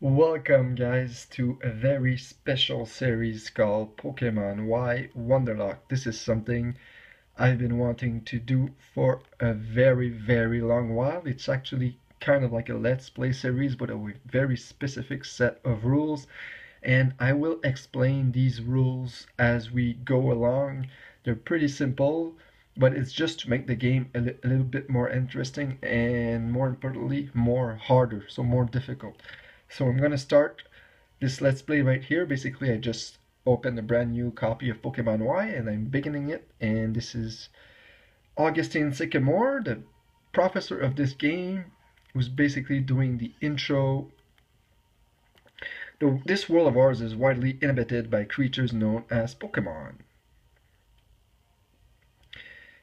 Welcome guys to a very special series called Pokemon Y Wonderlocke. This is something I've been wanting to do for a very long while. It's actually kind of like a Let's Play series but a very specific set of rules, and I will explain these rules as we go along. They're pretty simple, but it's just to make the game a little bit more interesting and, more importantly, more harder, so more difficult. So I'm gonna start this Let's Play right here. Basically, I just opened a brand new copy of Pokemon Y and I'm beginning it. And this is Augustine Sycamore, the professor of this game, who's basically doing the intro. This world of ours is widely inhabited by creatures known as Pokemon.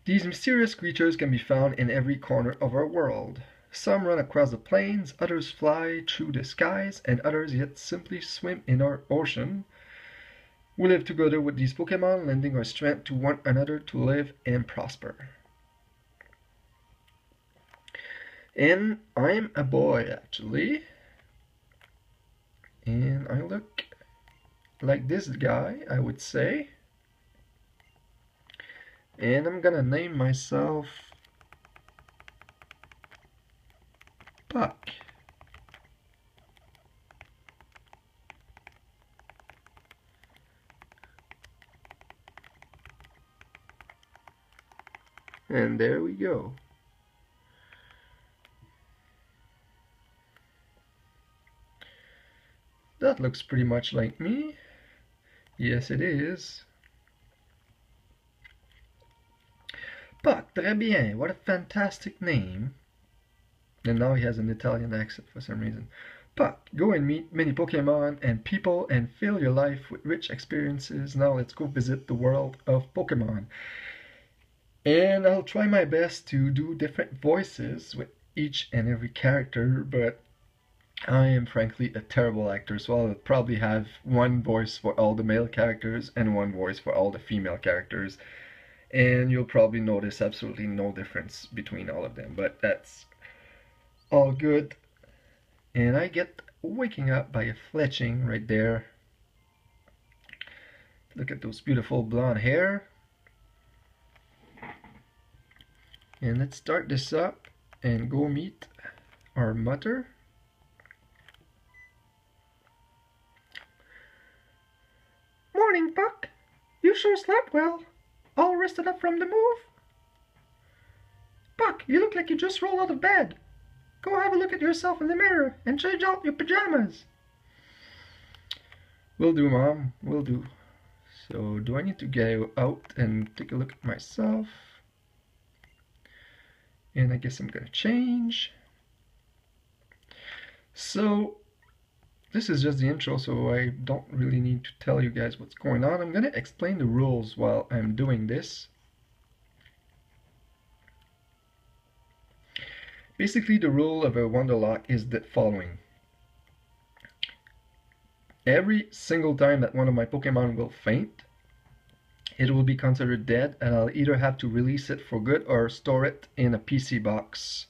These mysterious creatures can be found in every corner of our world. Some run across the plains, others fly through the skies, and others yet simply swim in our ocean. We live together with these Pokemon, lending our strength to one another to live and prosper. And I'm a boy, actually. And I look like this guy, I would say. And I'm gonna name myself Puck. And there we go. That looks pretty much like me. Yes, it is. Puck, très bien. What a fantastic name. And now he has an Italian accent for some reason. Puck, go and meet many Pokemon and people and fill your life with rich experiences. Now let's go visit the world of Pokemon. And I'll try my best to do different voices with each and every character, but I am frankly a terrible actor, so I'll probably have one voice for all the male characters and one voice for all the female characters. And you'll probably notice absolutely no difference between all of them, but that's all good. And I get waking up by a fletching right there. Look at those beautiful blonde hair. And let's start this up and go meet our mother. Morning, Puck. You sure slept well. All rested up from the move? Puck, you look like you just rolled out of bed. Go have a look at yourself in the mirror and change out your pajamas. Will do, Mom. Will do. So, do I need to go out and take a look at myself? And I guess I'm gonna change. So, this is just the intro, so I don't really need to tell you guys what's going on. I'm gonna explain the rules while I'm doing this. Basically, the rule of a Wonderlocke is the following. Every single time that one of my Pokemon will faint, it will be considered dead, and I'll either have to release it for good or store it in a PC box.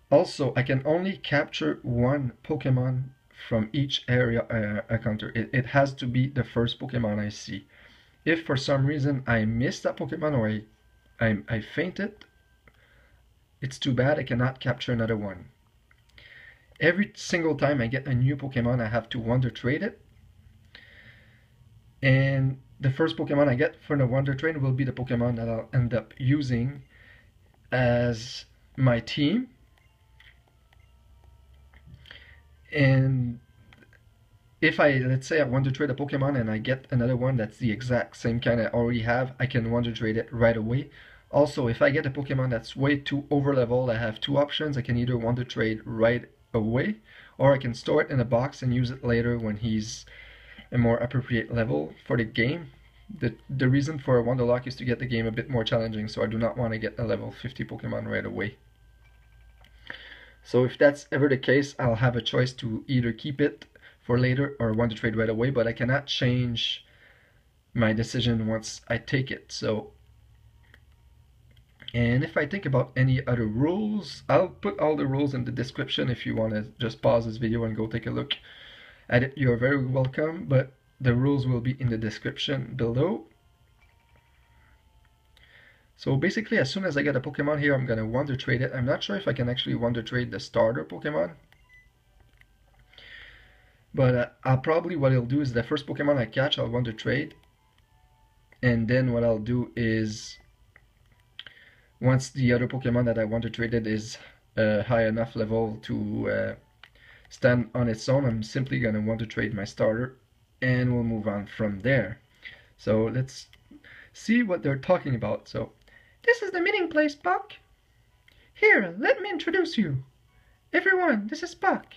Also, I can only capture one Pokemon from each area I encounter. It has to be the first Pokemon I see. If for some reason I miss that Pokemon or I fainted, it's too bad, I cannot capture another one. Every single time I get a new Pokemon, I have to Wondertrade it. And the first Pokemon I get for the Wondertrade will be the Pokemon that I'll end up using as my team. And if let's say I Wondertrade a Pokemon and I get another one that's the exact same kind I already have, I can Wondertrade it right away. Also, if I get a Pokemon that's way too overleveled, I have two options. I can either Wondertrade right away, or I can store it in a box and use it later when he's a more appropriate level for the game. The reason for a Wonderlocke is to get the game a bit more challenging, so I do not want to get a level 50 Pokemon right away. So if that's ever the case, I'll have a choice to either keep it for later or Wondertrade right away, but I cannot change my decision once I take it. So And if I think about any other rules, I'll put all the rules in the description if you want to just pause this video and go take a look at it. You're very welcome, but the rules will be in the description below. So basically, as soon as I get a Pokemon here, I'm going to Wonder Trade it. I'm not sure if I can actually Wonder Trade the starter Pokemon. But I'll probably, what I'll do is the first Pokemon I catch, I'll Wonder Trade. And then what I'll do is, once the other Pokemon that I Wonder Traded is high enough level to stand on its own, I'm simply going to Wonder Trade my starter. And we'll move on from there. So let's see what they're talking about. So, this is the meeting place, Puck. Here, let me introduce you. Everyone, this is Puck.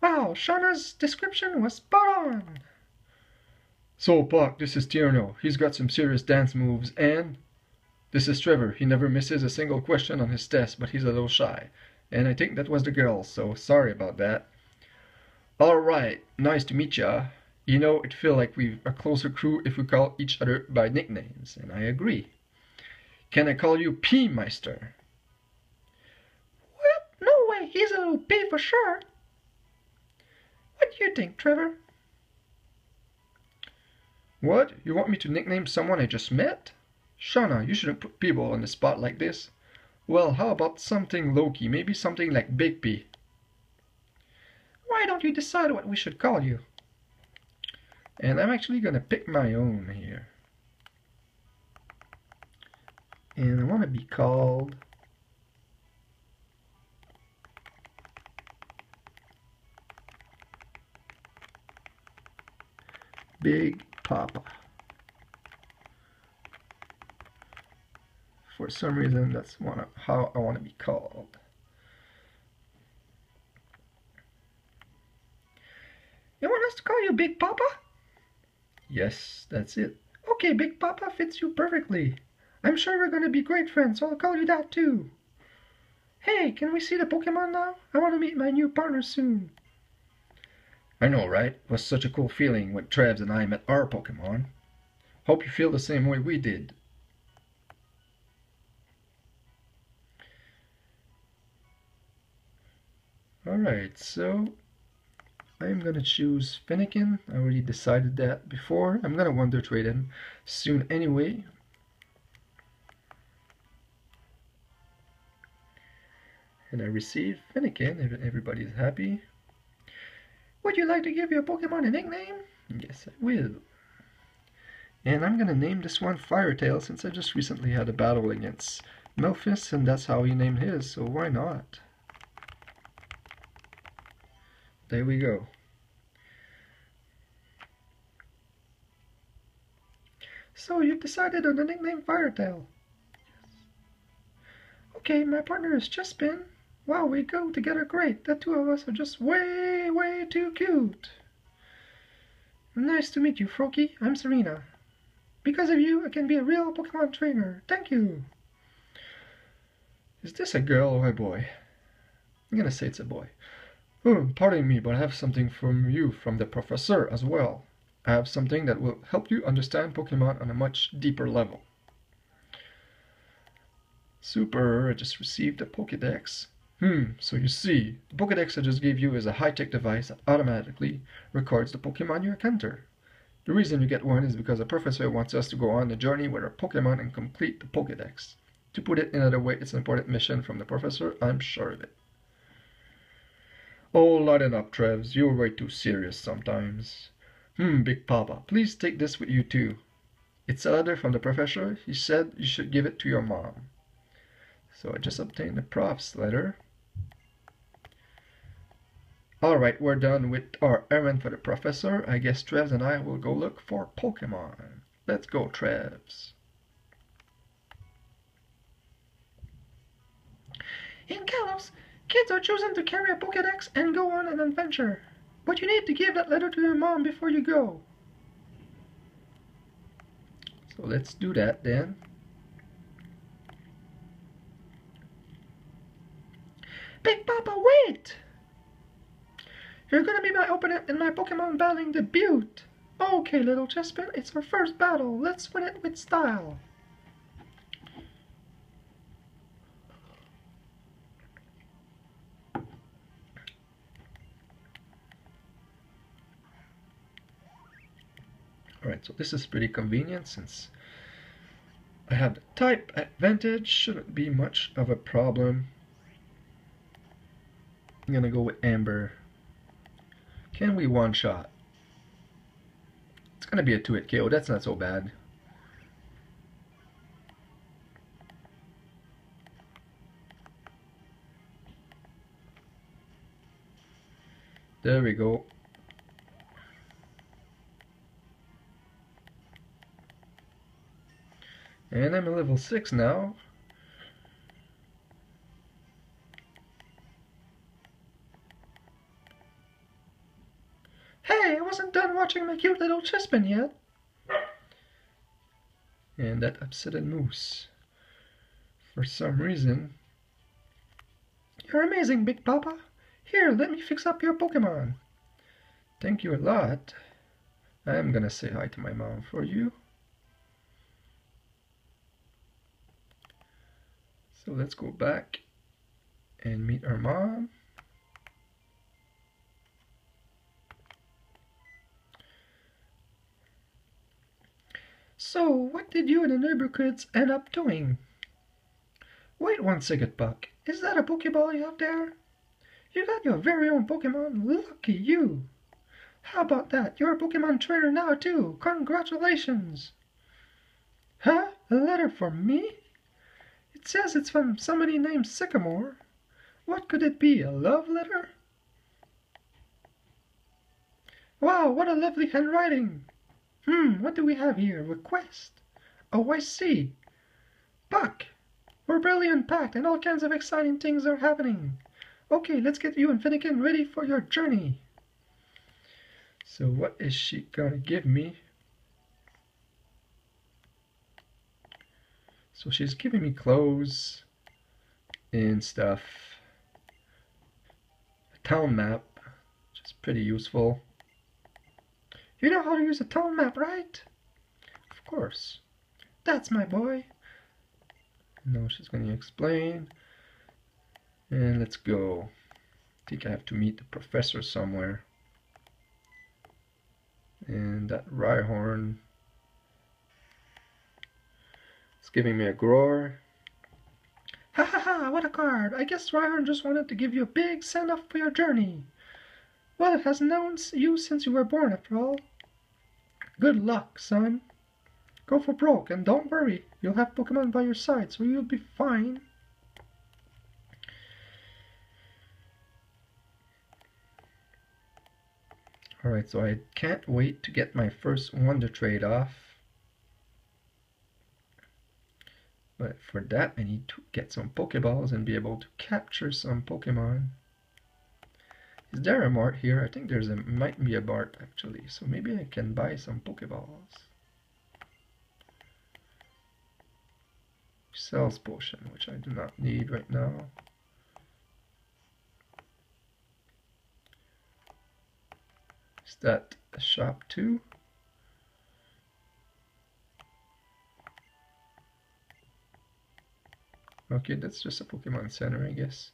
Wow, Shauna's description was spot on. So, Puck, this is Tierno. He's got some serious dance moves. And this is Trevor. He never misses a single question on his test, but he's a little shy. And I think that was the girl, so sorry about that. Alright, nice to meet ya. You know, it feels like we're a closer crew if we call each other by nicknames, and I agree. Can I call you P-Meister? Well, no way, he's a little P for sure. What do you think, Trevor? What? You want me to nickname someone I just met? Shauna, you shouldn't put people on the spot like this. Well, how about something low-key, maybe something like Big P? Why don't you decide what we should call you? And I'm actually going to pick my own here. And I want to be called Big Papa. For some reason, that's how I want to be called. You want us to call you Big Papa? Yes, that's it. Okay, Big Papa fits you perfectly. I'm sure we're going to be great friends, so I'll call you that too. Hey, can we see the Pokemon now? I want to meet my new partner soon. I know, right? It was such a cool feeling when Trevs and I met our Pokemon. Hope you feel the same way we did. Alright, so I'm going to choose Fennekin. I already decided that before. I'm going to Wonder Trade him soon anyway. And I receive Fennekin. Everybody's happy. Would you like to give your Pokemon a nickname? Yes, I will. And I'm going to name this one Firetail since I just recently had a battle against Melphis and that's how he named his, so why not? There we go. So you've decided on the nickname Firetail? Yes. Okay, my partner is Chespin. Wow, we go together great. The two of us are just way, way too cute. Nice to meet you, Froakie. I'm Serena. Because of you, I can be a real Pokemon trainer. Thank you. Is this a girl or a boy? I'm gonna say it's a boy. Oh, pardon me, but I have something from you from the professor as well. I have something that will help you understand Pokemon on a much deeper level. Super, I just received a Pokédex. So you see, the Pokédex I just gave you is a high-tech device that automatically records the Pokemon you encounter. The reason you get one is because the professor wants us to go on a journey with our Pokemon and complete the Pokédex. To put it another way, it's an important mission from the professor, I'm sure of it. Oh, lighten up, Trevs. You're way too serious sometimes. Big Papa, please take this with you too. It's a letter from the professor. He said you should give it to your mom. So I just obtained the prof's letter. Alright, we're done with our errand for the professor. I guess Trevs and I will go look for Pokemon. Let's go, Trevs. In Kalos, kids are chosen to carry a Pokédex and go on an adventure. But you need to give that letter to your mom before you go. So let's do that then. Big Papa, wait! You're gonna be my opponent in my Pokemon battling debut. Okay, little Chespin, it's our first battle. Let's win it with style. Alright, so this is pretty convenient since I have the type advantage. Shouldn't be much of a problem. I'm gonna go with Amber. Can we one-shot? It's gonna be a 2-hit KO. That's not so bad. There we go. And I'm a level 6 now. Hey, I wasn't done watching my cute little Chespin yet. And that upset a moose. For some reason. You're amazing, Big Papa. Here, let me fix up your Pokemon. Thank you a lot. I'm gonna say hi to my mom for you. So let's go back and meet our mom. So, what did you and the neighbor kids end up doing? Wait one second, Buck. Is that a Pokeball you have there? You got your very own Pokemon? Lucky you! How about that? You're a Pokemon trainer now, too! Congratulations! Huh? A letter from me? It says it's from somebody named Sycamore. What could it be? A love letter? Wow, what a lovely handwriting! What do we have here? Request? Oh, I see. Buck! We're brilliant packed and all kinds of exciting things are happening. Okay, let's get you and Finnegan ready for your journey. So what is she gonna give me? So she's giving me clothes and stuff. A town map, which is pretty useful. You know how to use a town map, right? Of course. That's my boy. Now she's going to explain. And let's go. I think I have to meet the professor somewhere. And that Rhyhorn is giving me a Groar. Ha ha ha, what a card! I guess Rhyhorn just wanted to give you a big send-off for your journey. Well, it has known you since you were born, after all. Good luck, son. Go for broke, and don't worry. You'll have Pokemon by your side, so you'll be fine. Alright, so I can't wait to get my first Wondertrade off. But for that, I need to get some Pokeballs and be able to capture some Pokemon. Is there a mart here? I think there's might be a mart actually, so maybe I can buy some Pokeballs. Cells potion, which I do not need right now. Is that a shop too? Okay, that's just a Pokemon Center, I guess.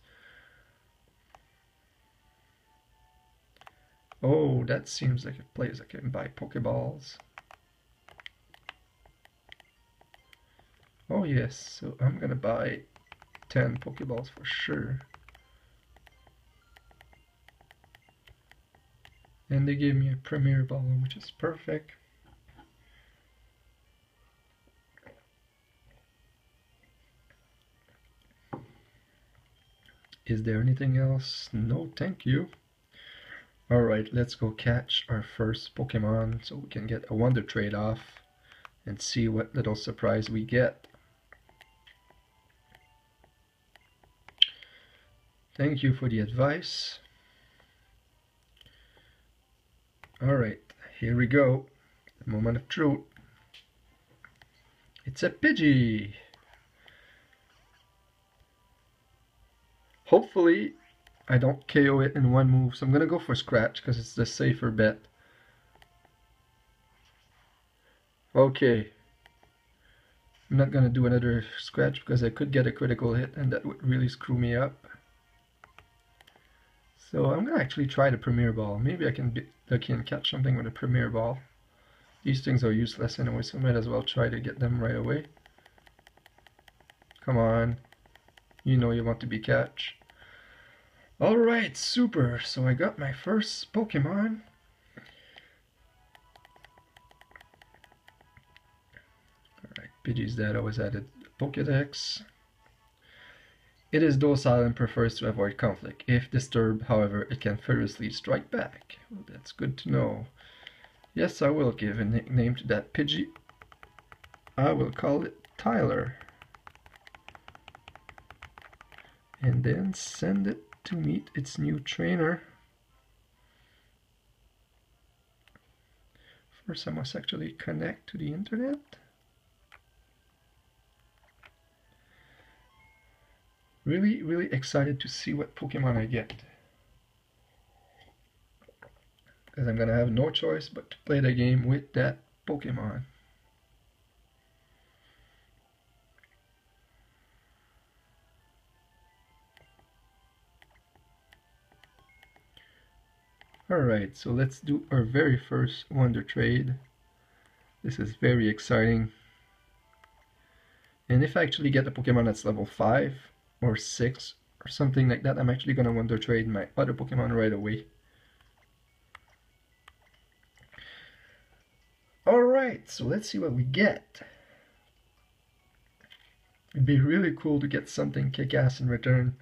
Oh, that seems like a place I can buy Pokeballs. Oh yes, so I'm gonna buy 10 Pokeballs for sure. And they gave me a Premier Ball, which is perfect. Is there anything else? No, thank you. Alright, let's go catch our first Pokemon so we can get a Wondertrade off and see what little surprise we get. Thank you for the advice. Alright, here we go. The moment of truth. It's a Pidgey. Hopefully I don't KO it in one move, so I'm gonna go for Scratch because it's the safer bet. Okay. I'm not gonna do another Scratch because I could get a critical hit and that would really screw me up. So I'm gonna actually try the Premier Ball. Maybe I can be lucky and catch something with a Premier Ball. These things are useless anyway, so might as well try to get them right away. Come on. You know you want to be catch. Alright, super. So I got my first Pokemon. Alright, Pidgey's dead. I was added Pokedex. It is docile and prefers to avoid conflict. If disturbed, however, it can furiously strike back. Well, that's good to know. Yes, I will give a nickname to that Pidgey. I will call it Tyler. And then send it to meet its new trainer. First, I must actually connect to the internet. Really, really excited to see what Pokemon I get. Because I'm going to have no choice but to play the game with that Pokemon. Alright, so let's do our very first Wonder Trade. This is very exciting. And if I actually get a Pokemon that's level 5 or 6 or something like that, I'm actually going to Wonder Trade my other Pokemon right away. Alright, so let's see what we get. It'd be really cool to get something kick-ass in return.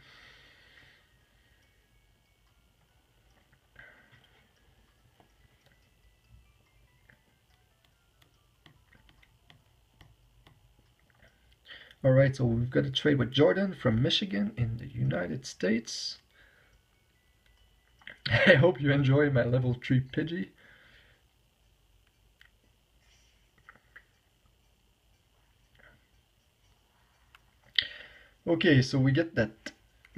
Alright, so we've got a trade with Jordan from Michigan in the United States. I hope you enjoy my level 3 Pidgey. Okay, so we get that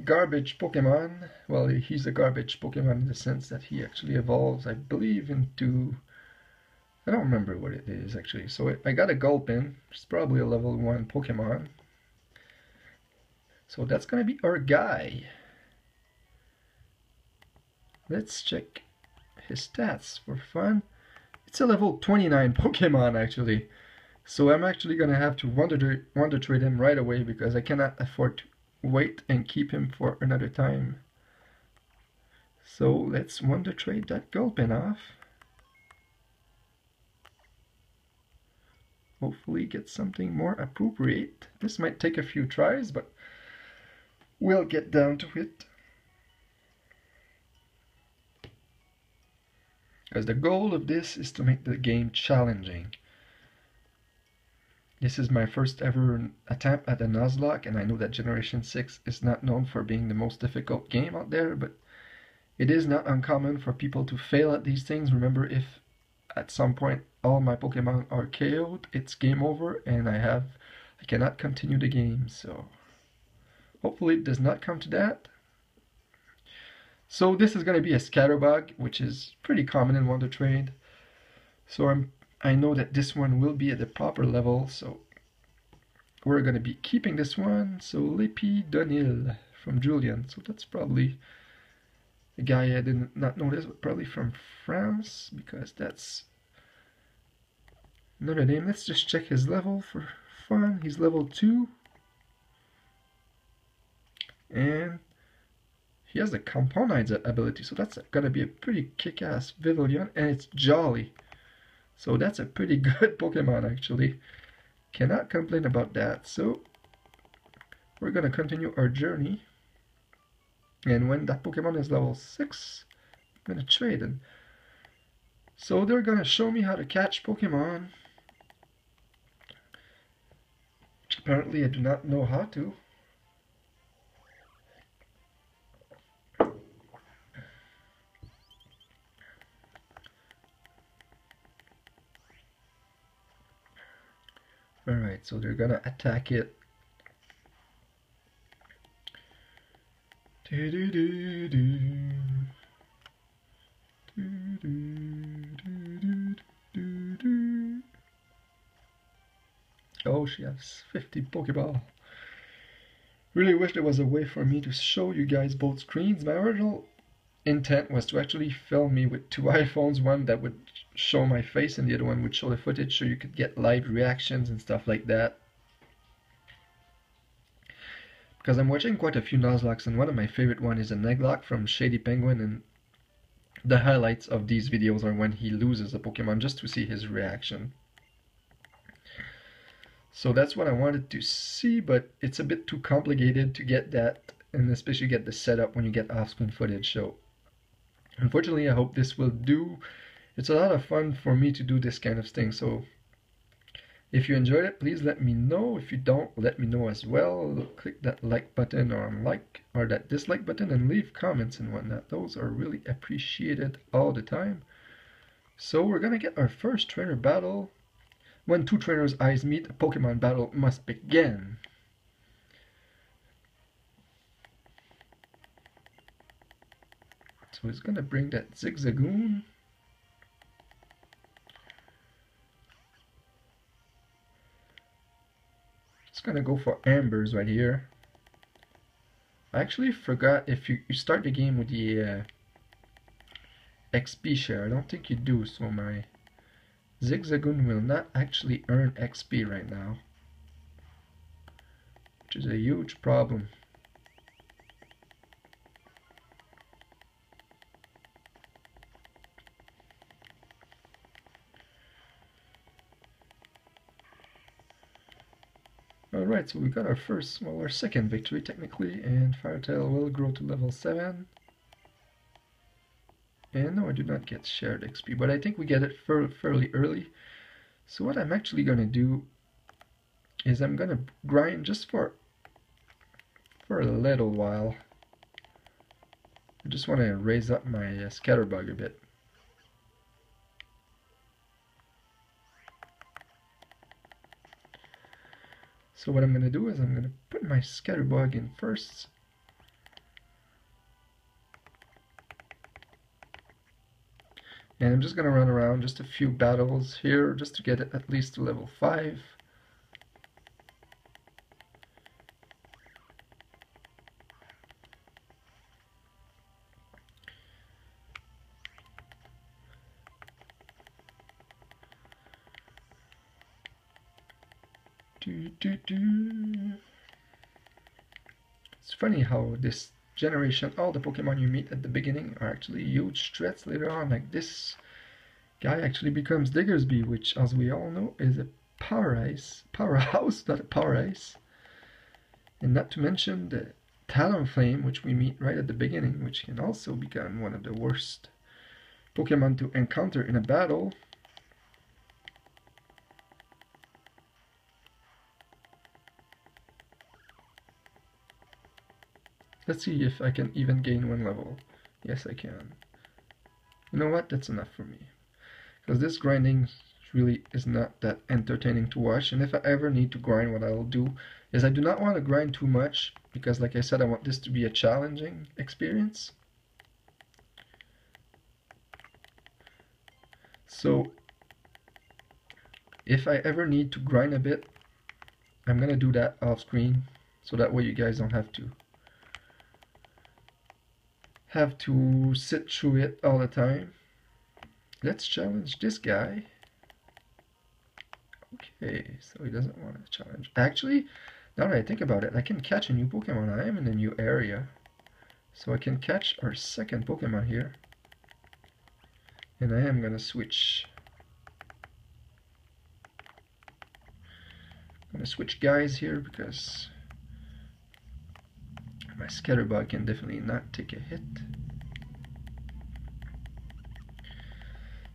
garbage Pokemon. Well, he's a garbage Pokemon in the sense that he actually evolves, I believe, into... I don't remember what it is actually. So I got a Gulpin, which is probably a level 1 Pokemon. So that's gonna be our guy. Let's check his stats for fun. It's a level 29 Pokemon actually. So I'm actually gonna have to Wonder Trade him right away because I cannot afford to wait and keep him for another time. So let's Wonder Trade that Gulpin off. Hopefully get something more appropriate. This might take a few tries, but we'll get down to it. Because the goal of this is to make the game challenging. This is my first ever attempt at a Nuzlocke, and I know that Generation 6 is not known for being the most difficult game out there, but it is not uncommon for people to fail at these things. Remember, if at some point all my Pokemon are KO'd, it's game over and I cannot continue the game. So hopefully it does not come to that. So this is going to be a Scatterbug, which is pretty common in Wonder Trade. So I know that this one will be at the proper level, so we're going to be keeping this one. So Lippy Dunhill from Julian. So that's probably a guy I did not notice, but probably from France, because that's another name. Let's just check his level for fun. He's level 2. And he has the Compound ability, so that's gonna be a pretty kick-ass Vivillon, and it's Jolly. So that's a pretty good Pokemon actually. Cannot complain about that. So we're gonna continue our journey. And when that Pokemon is level 6, I'm gonna trade him. So they're gonna show me how to catch Pokemon. Which apparently I do not know how to. Alright, so they're gonna attack it. Oh, she has 50 Pokeball. Really wish there was a way for me to show you guys both screens. My original intent was to actually film me with two iPhones, one that would show my face and the other one would show the footage so you could get live reactions and stuff like that. Because I'm watching quite a few Nuzlockes, and one of my favorite one is a Neglock from Shady Penguin, and the highlights of these videos are when he loses a Pokemon, just to see his reaction. So that's what I wanted to see, but it's a bit too complicated to get that, and especially get the setup when you get off-screen footage. So unfortunately, I hope this will do. It's a lot of fun for me to do this kind of thing. So if you enjoyed it, please let me know. If you don't, let me know as well. Click that like button or that dislike button and leave comments and whatnot. Those are really appreciated all the time. So we're gonna get our first trainer battle. When two trainers' eyes meet, a Pokemon battle must begin. So he's gonna bring that Zigzagoon. It's gonna go for Ambers right here. I actually forgot if you start the game with the XP share. I don't think you do, so my Zigzagoon will not actually earn XP right now, which is a huge problem. Alright, so we got our second victory technically, and Firetail will grow to level 7. And no, I do not get shared XP, but I think we get it fairly early. So what I'm actually going to do is I'm going to grind just for a little while. I just want to raise up my Scatterbug a bit. So what I'm going to do is I'm going to put my Scatterbug in first. And I'm just going to run around just a few battles here just to get it at least to level 5. It's funny how this generation, all the Pokemon you meet at the beginning are actually huge threats later on. Like this guy actually becomes Diggersby, which, as we all know, is a powerhouse, not a power ice. And not to mention the Talonflame, which we meet right at the beginning, which can also become one of the worst Pokemon to encounter in a battle. Let's see if I can even gain 1 level. Yes, I can. You know what? That's enough for me. Because this grinding really is not that entertaining to watch. And if I ever need to grind, what I'll do is I do not want to grind too much. Because like I said, I want this to be a challenging experience. So if I ever need to grind a bit, I'm going to do that off screen. So that way you guys don't have to sit through it all the time. Let's challenge this guy. Okay, so he doesn't want to challenge. Actually, now that I think about it, I can catch a new Pokemon. I am in a new area. So I can catch our second Pokemon here. And I am going to switch. I'm going to switch guys here because my Scatterbug can definitely not take a hit.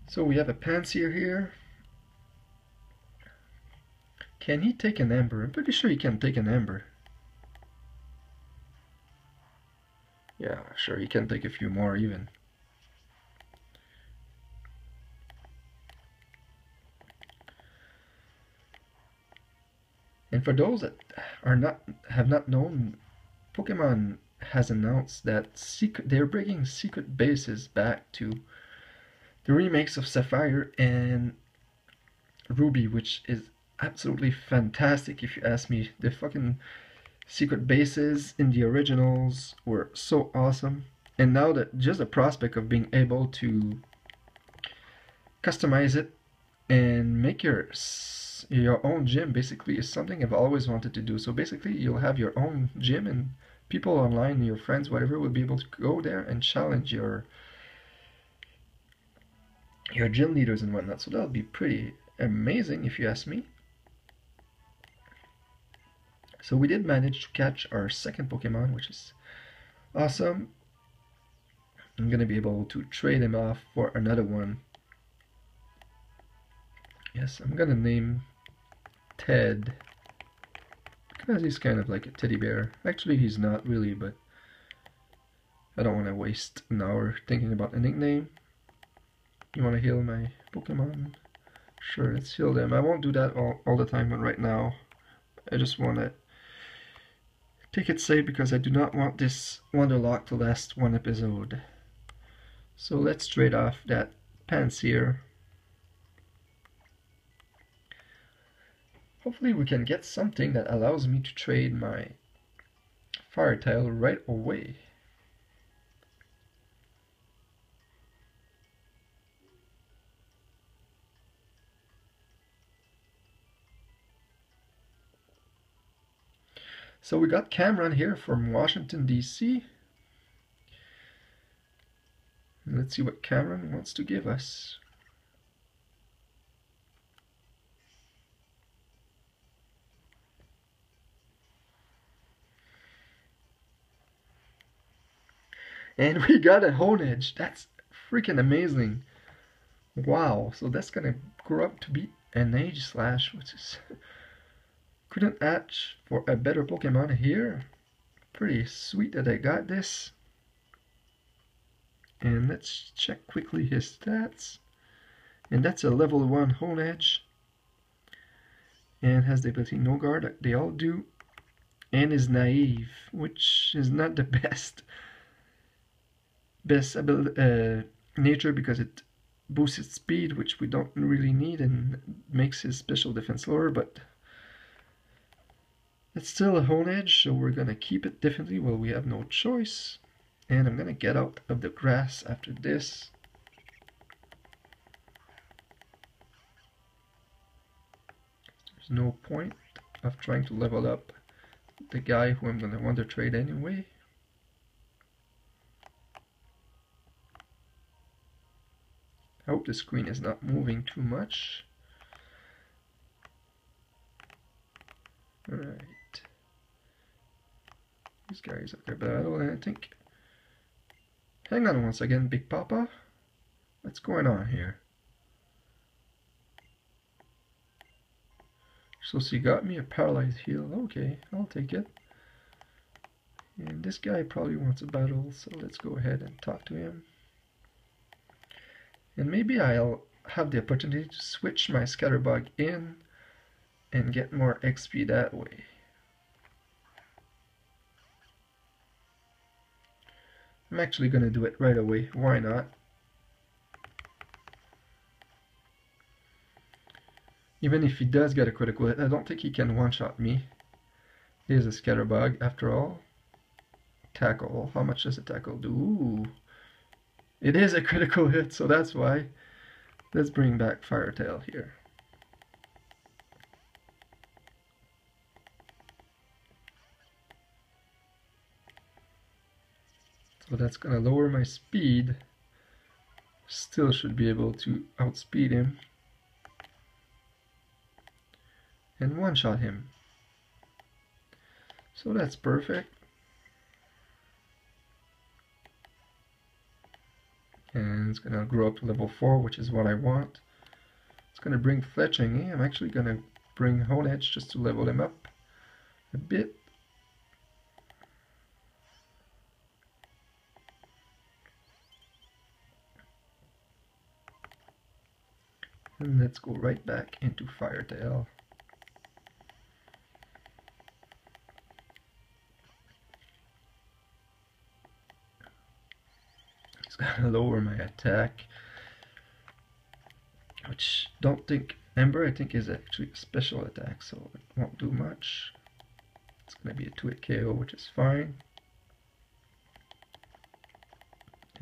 So we have a Pansear here. Can he take an Ember? I'm pretty sure he can take an Ember. Yeah, sure, he can take a few more even. And for those that have not known, Pokemon has announced that they're bringing secret bases back to the remakes of Sapphire and Ruby, which is absolutely fantastic if you ask me. The fucking secret bases in the originals were so awesome. And now that just the prospect of being able to customize it and make your own gym basically is something I've always wanted to do. So basically you'll have your own gym and people online, your friends, whatever, will be able to go there and challenge your gym leaders and whatnot. So that'll be pretty amazing if you ask me. So we did manage to catch our second Pokemon, which is awesome. I'm gonna be able to trade him off for another one. Yes, I'm gonna name Ted because he's kind of like a teddy bear. Actually, he's not really, but I don't want to waste an hour thinking about a nickname. You want to heal my Pokemon? Sure, let's heal them. I won't do that all the time, but right now I just want to take it safe because I do not want this Wonderlocke to last one episode. So let's trade off that Pansear. Hopefully we can get something that allows me to trade my Firetail right away. So we got Cameron here from Washington, D.C. Let's see what Cameron wants to give us. And we got a Honedge. That's freaking amazing. Wow, so that's gonna grow up to be an Aegislash, which is couldn't ask for a better Pokemon here. Pretty sweet that I got this. And let's check quickly his stats. And that's a level 1 Honedge. And has the ability No Guard, they all do. And is naive, which is not the best nature because it boosts its speed, which we don't really need, and makes his special defense lower, but it's still a Honedge, so we're gonna keep it definitely. Well, we have no choice. And I'm gonna get out of the grass after this. There's no point of trying to level up the guy who I'm gonna Wondertrade anyway. I hope the screen is not moving too much. Alright. These guys up their battle, and I think... Hang on once again, Big Papa. What's going on here? So she got me a paralyzed heal. Okay, I'll take it. And this guy probably wants a battle, so let's go ahead and talk to him. And maybe I'll have the opportunity to switch my Scatterbug in and get more XP that way. I'm actually going to do it right away. Why not? Even if he does get a critical hit, I don't think he can one-shot me. Here's a Scatterbug after all. Tackle. How much does a tackle do? Ooh. It is a critical hit, so that's why. Let's bring back Firetail here. So that's gonna lower my speed. Still should be able to outspeed him. And one-shot him. So that's perfect. And it's gonna grow up to level 4, which is what I want. It's gonna bring fletching. I'm actually gonna bring Honedge just to level him up a bit. And let's go right back into Firetail. It's gonna lower my attack, which don't think Ember I think is actually a special attack, so it won't do much. It's gonna be a 2-hit KO, which is fine.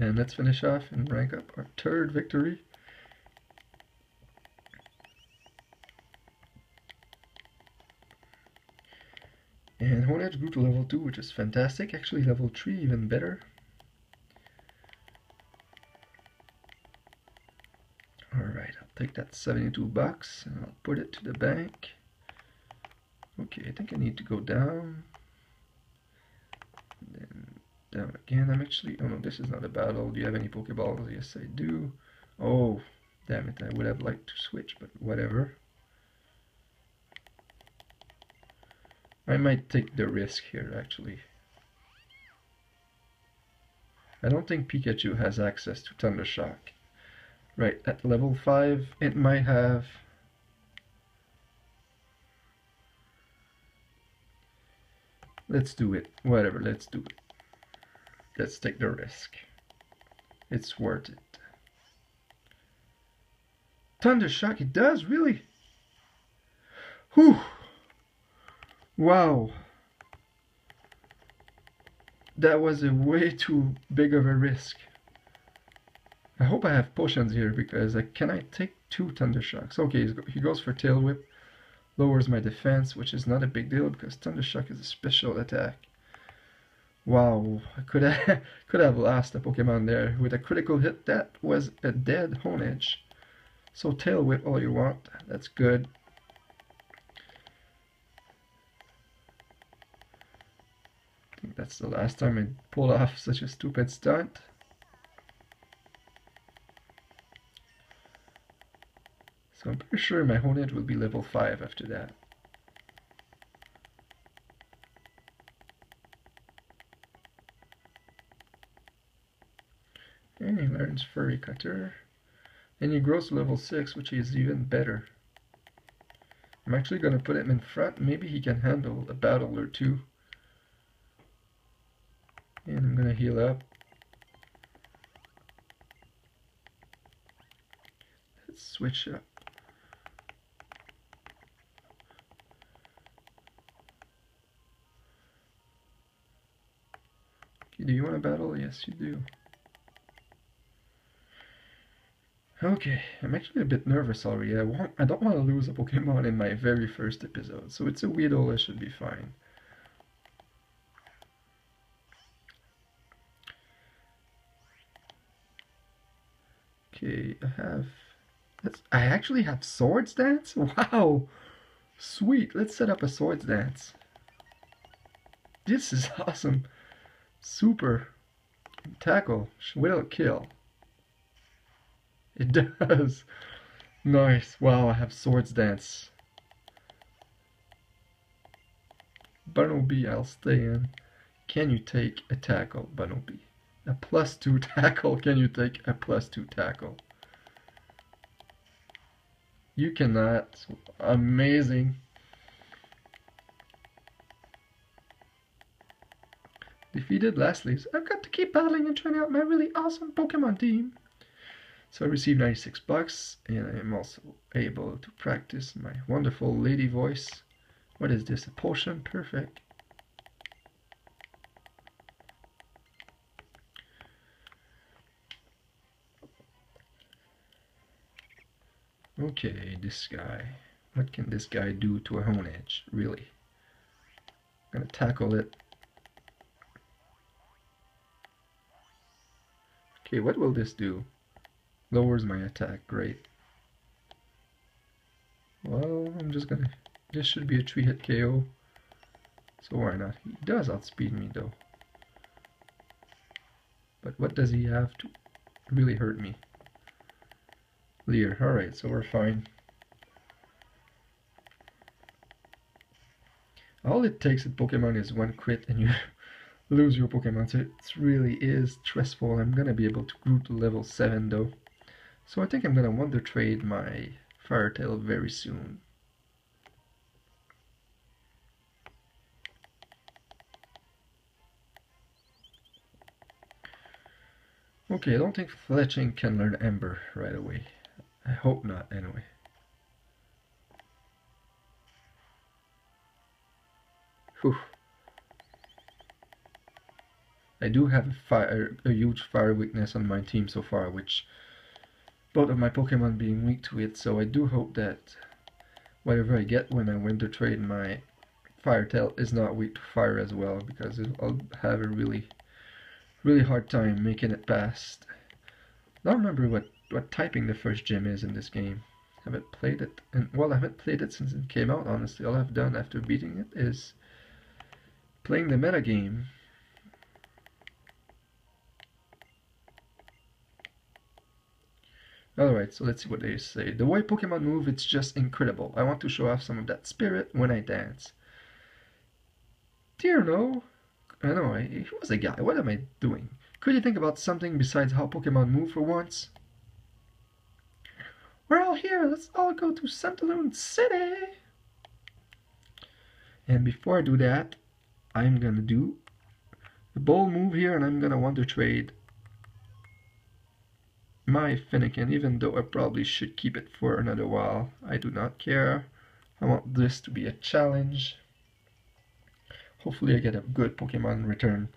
And let's finish off and rank up our third victory. And Honedge grew to level 2, which is fantastic. Actually, level 3 even better. Alright, I'll take that 72 bucks and I'll put it to the bank. Okay, I think I need to go down. And then down again. I'm actually... Oh no, this is not a battle. Do you have any Pokeballs? Yes, I do. Oh, damn it. I would have liked to switch, but whatever. I might take the risk here, actually. I don't think Pikachu has access to Thunder Shock. Right, at level 5, it might have... Let's do it. Whatever, let's do it. Let's take the risk. It's worth it. Thunder Shock, it does, really? Whew! Wow. That was a way too big of a risk. I hope I have potions here because can I take 2 Thunder Shocks? Okay, he goes for Tail Whip. Lowers my defense, which is not a big deal because Thunder Shock is a special attack. Wow, I could have lost a Pokemon there with a critical hit. That was a dead Honedge. So Tail Whip all you want. That's good. I think that's the last time I pulled off such a stupid stunt. So I'm pretty sure my Honedge will be level 5 after that. And he learns Furry Cutter. And he grows to level 6, which is even better. I'm actually going to put him in front. Maybe he can handle a battle or two. And I'm going to heal up. Let's switch up. Okay, do you want to battle? Yes, you do. Okay, I'm actually a bit nervous already. I don't want to lose a Pokemon in my very first episode, so it's a Weedle, I should be fine. Okay, I actually have Swords Dance? Wow! Sweet, let's set up a Swords Dance. This is awesome. Super. Tackle. Will kill. It does. Nice. Wow, I have Swords Dance. Bunnelby, I'll stay in. Can you take a tackle, Bunnelby? A +2 tackle. Can you take a +2 tackle? You cannot. Amazing. Defeated lastly. I've got to keep battling and trying out my really awesome Pokemon team. So I received 96 bucks, and I am also able to practice my wonderful lady voice. What is this? A potion? Perfect. Okay, this guy. What can this guy do to a Honedge? Really? I'm gonna tackle it. Okay, what will this do? Lowers my attack. Great. Well, I'm just gonna... This should be a 3-hit KO. So why not? He does outspeed me though. But what does he have to really hurt me? Leer. Alright, so we're fine. All it takes at Pokemon is 1 crit and you lose your Pokemon. So it really is stressful. I'm gonna be able to grow to level 7 though. So I think I'm gonna Wondertrade my Firetail very soon. Okay, I don't think Fletching can learn Ember right away. I hope not, anyway. Whew. I do have a huge fire weakness on my team so far, which both of my Pokemon being weak to it, so I do hope that whatever I get when I winter trade my fire tail is not weak to fire as well, because I'll have a really hard time making it past. I don't remember what typing the first gym is in this game. I haven't played it, and well, I haven't played it since it came out, honestly. All I've done after beating it is playing the meta game. Alright, so let's see what they say. The way Pokemon move, it's just incredible. I want to show off some of that spirit when I dance. Dear no. I know, he was a guy. What am I doing? Could you think about something besides how Pokemon move for once? We're all here. Let's all go to Centaloon City. And before I do that, I'm going to do the bold move here, and I'm going to Wonder Trade my Finnegan, even though I probably should keep it for another while. I do not care. I want this to be a challenge. Hopefully I get a good Pokemon in return.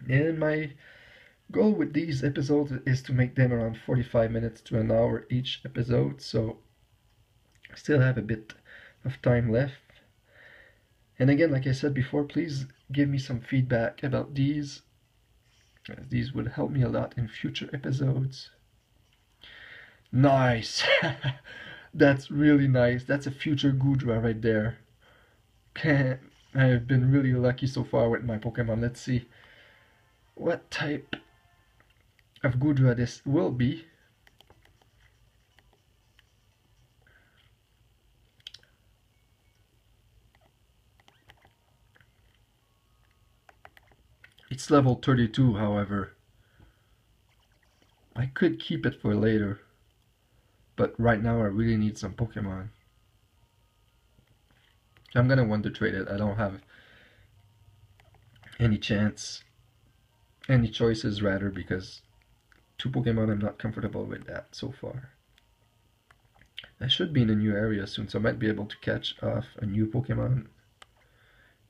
And my goal with these episodes is to make them around 45 minutes to an hour each episode, so I still have a bit of time left. And again, like I said before, please give me some feedback about these. These would help me a lot in future episodes. Nice! That's really nice. That's a future Goodra right there. I've been really lucky so far with my Pokemon. Let's see what type of Goodra this will be. It's level 32, however. I could keep it for later, but right now I really need some Pokemon. I'm gonna Wonder Trade it. I don't have any chance, any choices rather, because 2 Pokemon, I'm not comfortable with that so far. I should be in a new area soon, so I might be able to catch off a new Pokemon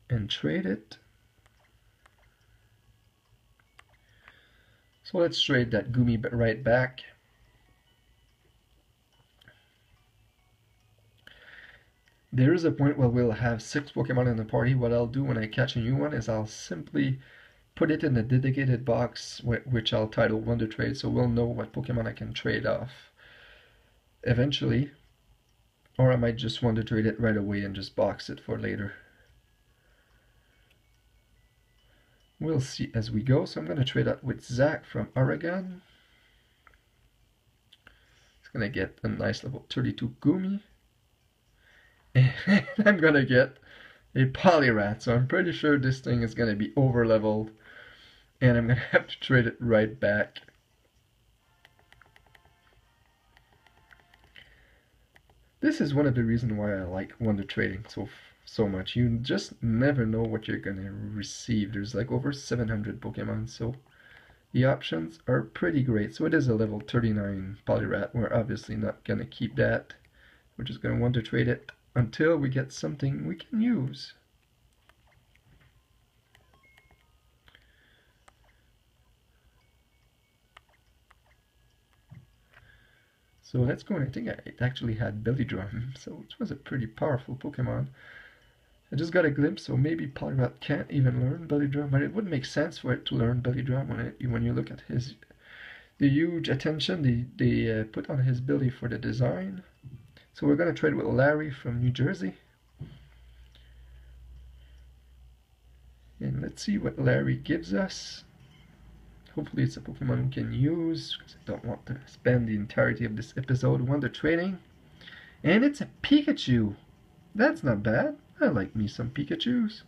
and trade it. So let's trade that Gumi right back. There is a point where we'll have 6 Pokemon in the party. What I'll do when I catch a new one is I'll simply put it in a dedicated box, which I'll title Wonder Trade, so we'll know what Pokemon I can trade off eventually. Or I might just Wonder Trade it right away and just box it for later. We'll see as we go. So I'm going to trade out with Zach from Oregon. He's going to get a nice level 32 Gumi. And I'm going to get a Poliwrath. So I'm pretty sure this thing is going to be over leveled. And I'm going to have to trade it right back. This is one of the reasons why I like Wonder Trading so much. You just never know what you're gonna receive. There's like over 700 Pokemon, so the options are pretty great. So it is a level 39 Poliwrath. We're obviously not gonna keep that. We're just gonna Wonder Trade it until we get something we can use. So let's go, and I think it actually had Belly Drum, so it was a pretty powerful Pokemon. I just got a glimpse, so maybe Poliwrath can't even learn Belly Drum, but it would make sense for it to learn Belly Drum when you look at the huge attention they put on his belly for the design. So we're going to trade with Larry from New Jersey. And let's see what Larry gives us. Hopefully it's a Pokemon we can use, because I don't want to spend the entirety of this episode Wonder Trading. And it's a Pikachu. That's not bad. I like me some Pikachus.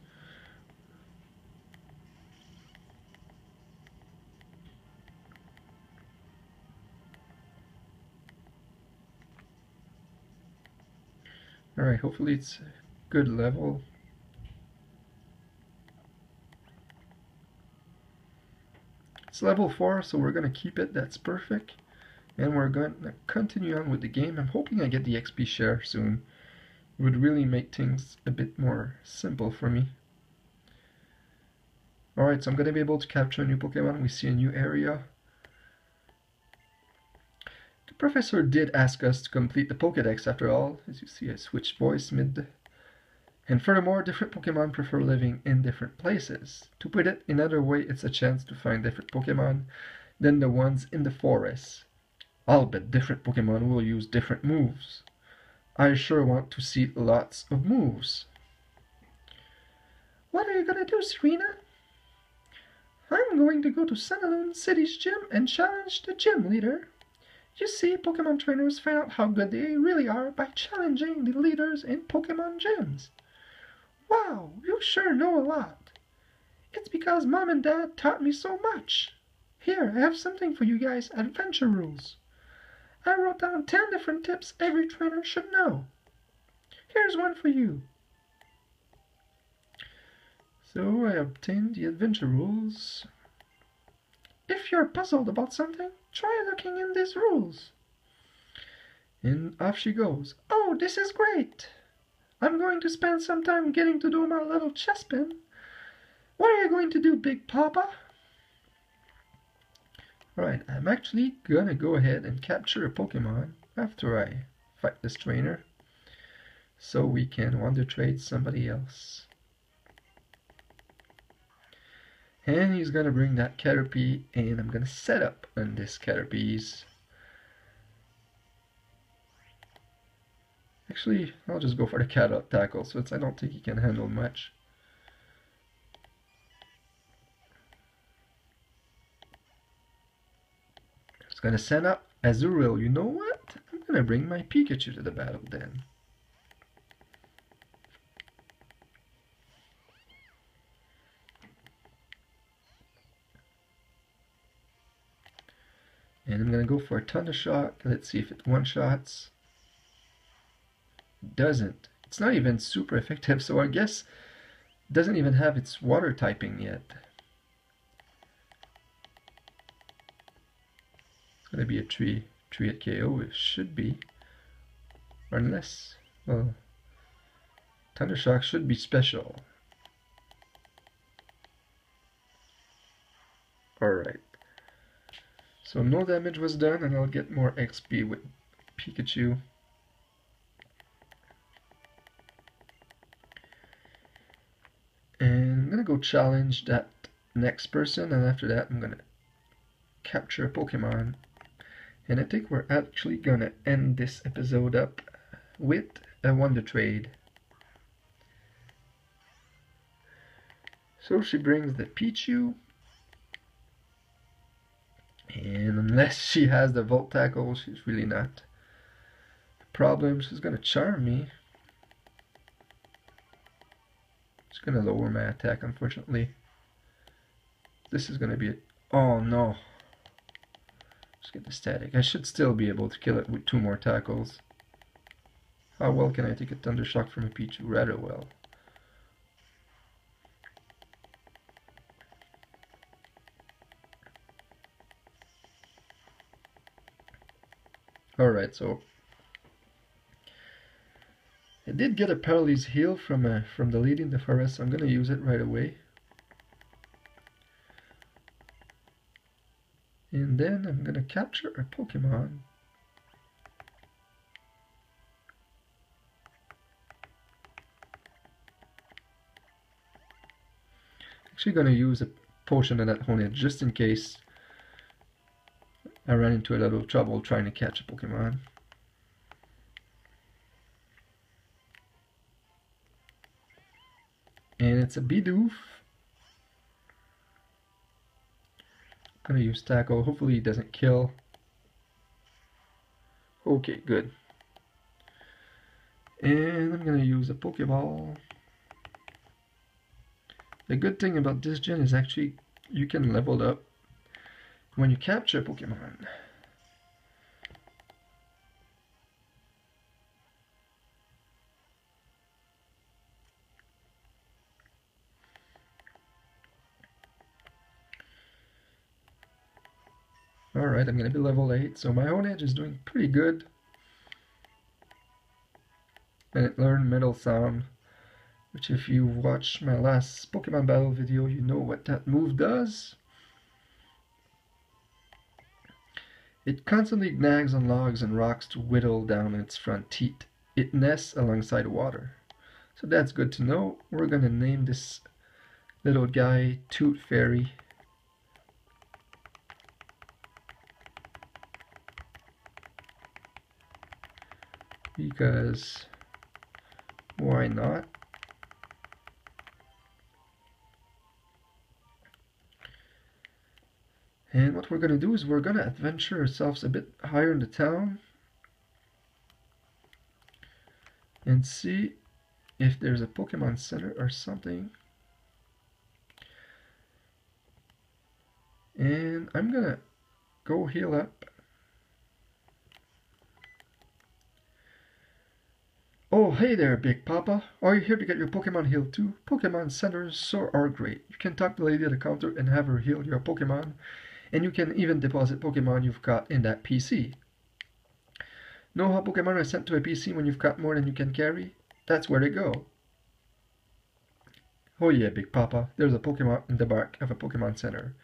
Alright, hopefully it's a good level. It's level 4, so we're going to keep it. That's perfect. And we're going to continue on with the game. I'm hoping I get the XP share soon. It would really make things a bit more simple for me. Alright, so I'm going to be able to capture a new Pokemon. We see a new area. The professor did ask us to complete the Pokédex after all. As you see, I switched voice mid. And furthermore, different Pokemon prefer living in different places. To put it another way, it's a chance to find different Pokemon than the ones in the forest. I'll bet different Pokemon will use different moves. I sure want to see lots of moves. What are you gonna do, Serena? I'm going to go to Sunaloon City's gym and challenge the gym leader. You see, Pokemon trainers find out how good they really are by challenging the leaders in Pokemon gyms. Wow, you sure know a lot. It's because Mom and Dad taught me so much. Here, I have something for you guys, Adventure Rules. I wrote down 10 different tips every trainer should know. Here's one for you. So I obtained the Adventure Rules. If you're puzzled about something, try looking in these rules. And off she goes. Oh, this is great. I'm going to spend some time getting to do my little chess pin. What are you going to do, Big Papa? Alright, I'm actually gonna go ahead and capture a Pokemon after I fight this trainer, so we can Wondertrade somebody else. And he's gonna bring that Caterpie, and I'm gonna set up on this Caterpies. Actually, I'll just go for the cat tackle, so I don't think he can handle much. It's gonna send up Azurill. You know what? I'm gonna bring my Pikachu to the battle then. And I'm gonna go for a Thunder Shock. Let's see if it one-shots. It doesn't. It's not even super effective, so I guess it doesn't even have its water typing yet. It's gonna be a 3-hit KO. It should be. Or unless, well, Thunder Shock should be special. Alright. So no damage was done, and I'll get more XP with Pikachu. And I'm gonna go challenge that next person, and after that I'm gonna capture a Pokemon. And I think we're actually gonna end this episode up with a Wondertrade. So she brings the Pichu. And unless she has the Volt Tackle, she's really not a problem. She's gonna charm me. It's gonna lower my attack, unfortunately. This is gonna be it. Oh no. Let's get the static. I should still be able to kill it with 2 more tackles. How well can I take a Thunder Shock from a Pichu? Rather well. Alright, so I did get a Paralyze heal from the lady in the forest, so I'm gonna use it right away. And then I'm gonna capture a Pokemon. Actually gonna use a potion of that Honed just in case I run into a little trouble trying to catch a Pokemon. And it's a Bidoof. I'm gonna use Tackle. Hopefully he doesn't kill. Okay, good. And I'm gonna use a Pokeball. The good thing about this gen is actually you can level up when you capture Pokemon. Alright, I'm gonna be level 8, so my ownage is doing pretty good. And it learned Metal Sound, which if you watch my last Pokemon battle video, you know what that move does. It constantly gnags on logs and rocks to whittle down its front teeth. It nests alongside water. So that's good to know. We're gonna name this little guy Tooth Fairy. Because why not? And what we're going to do is we're going to adventure ourselves a bit higher in the town and see if there's a Pokemon Center or something. And I'm going to go heal up. Oh, hey there, Big Papa. Are you here to get your Pokemon healed too? Pokemon centers are great. You can talk to the lady at the counter and have her heal your Pokemon. And you can even deposit Pokemon you've got in that PC. Know how Pokemon are sent to a PC when you've got more than you can carry? That's where they go. Oh yeah, Big Papa, there's a Pokemon in the back of a Pokemon Center.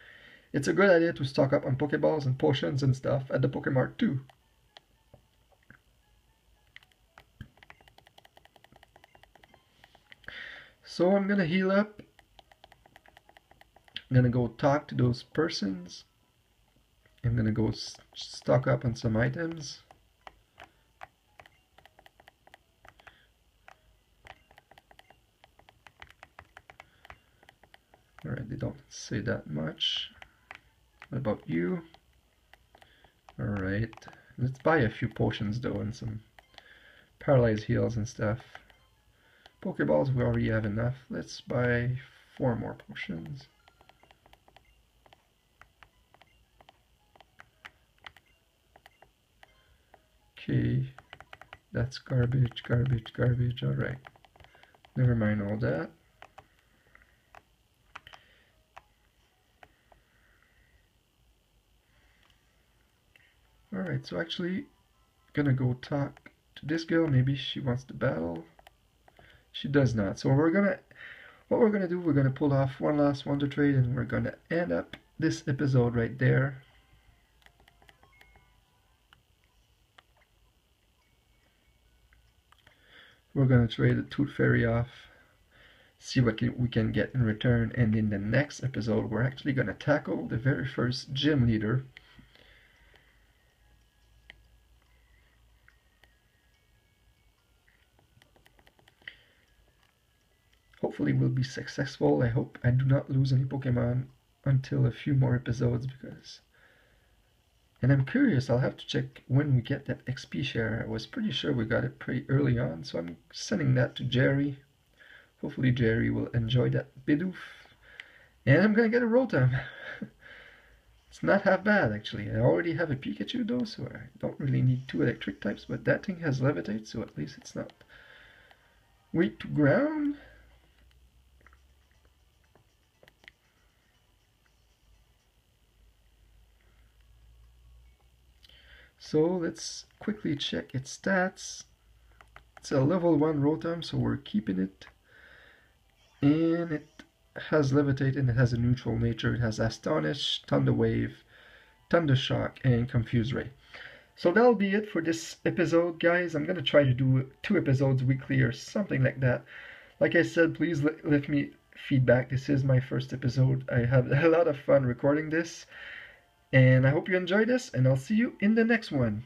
It's a good idea to stock up on Pokeballs and potions and stuff at the Pokemart too. So I'm gonna heal up. I'm gonna go talk to those persons. I'm gonna go stock up on some items. Alright, they don't say that much. What about you? Alright, let's buy a few potions though and some paralyzed heals and stuff. Pokeballs, we already have enough. Let's buy 4 more potions. Okay, that's garbage, garbage, garbage. Alright, never mind all that. Alright, so actually, gonna go talk to this girl. Maybe she wants to battle. She does not. So what we're gonna do, we're gonna pull off one last Wondertrade and we're gonna end up this episode right there. We're gonna trade the Tooth Fairy off, see what we can get in return, and in the next episode we're actually gonna tackle the very first gym leader. Hopefully we'll be successful. I hope I do not lose any Pokemon until a few more episodes because... And I'm curious, I'll have to check when we get that XP share. I was pretty sure we got it pretty early on, so I'm sending that to Jerry. Hopefully Jerry will enjoy that Bidoof. And I'm gonna get a Rotom. It's not half bad actually. I already have a Pikachu though, so I don't really need 2 electric types, but that thing has Levitate, so at least it's not weak to ground. So let's quickly check its stats. It's a level 1 Rotom, so we're keeping it. And it has Levitate and it has a neutral nature. It has Astonish, Thunder Wave, Thunder Shock, and Confuse Ray. So that'll be it for this episode, guys. I'm gonna try to do 2 episodes weekly or something like that. Like I said, please leave me feedback. This is my first episode. I had a lot of fun recording this. And I hope you enjoyed this, and I'll see you in the next one.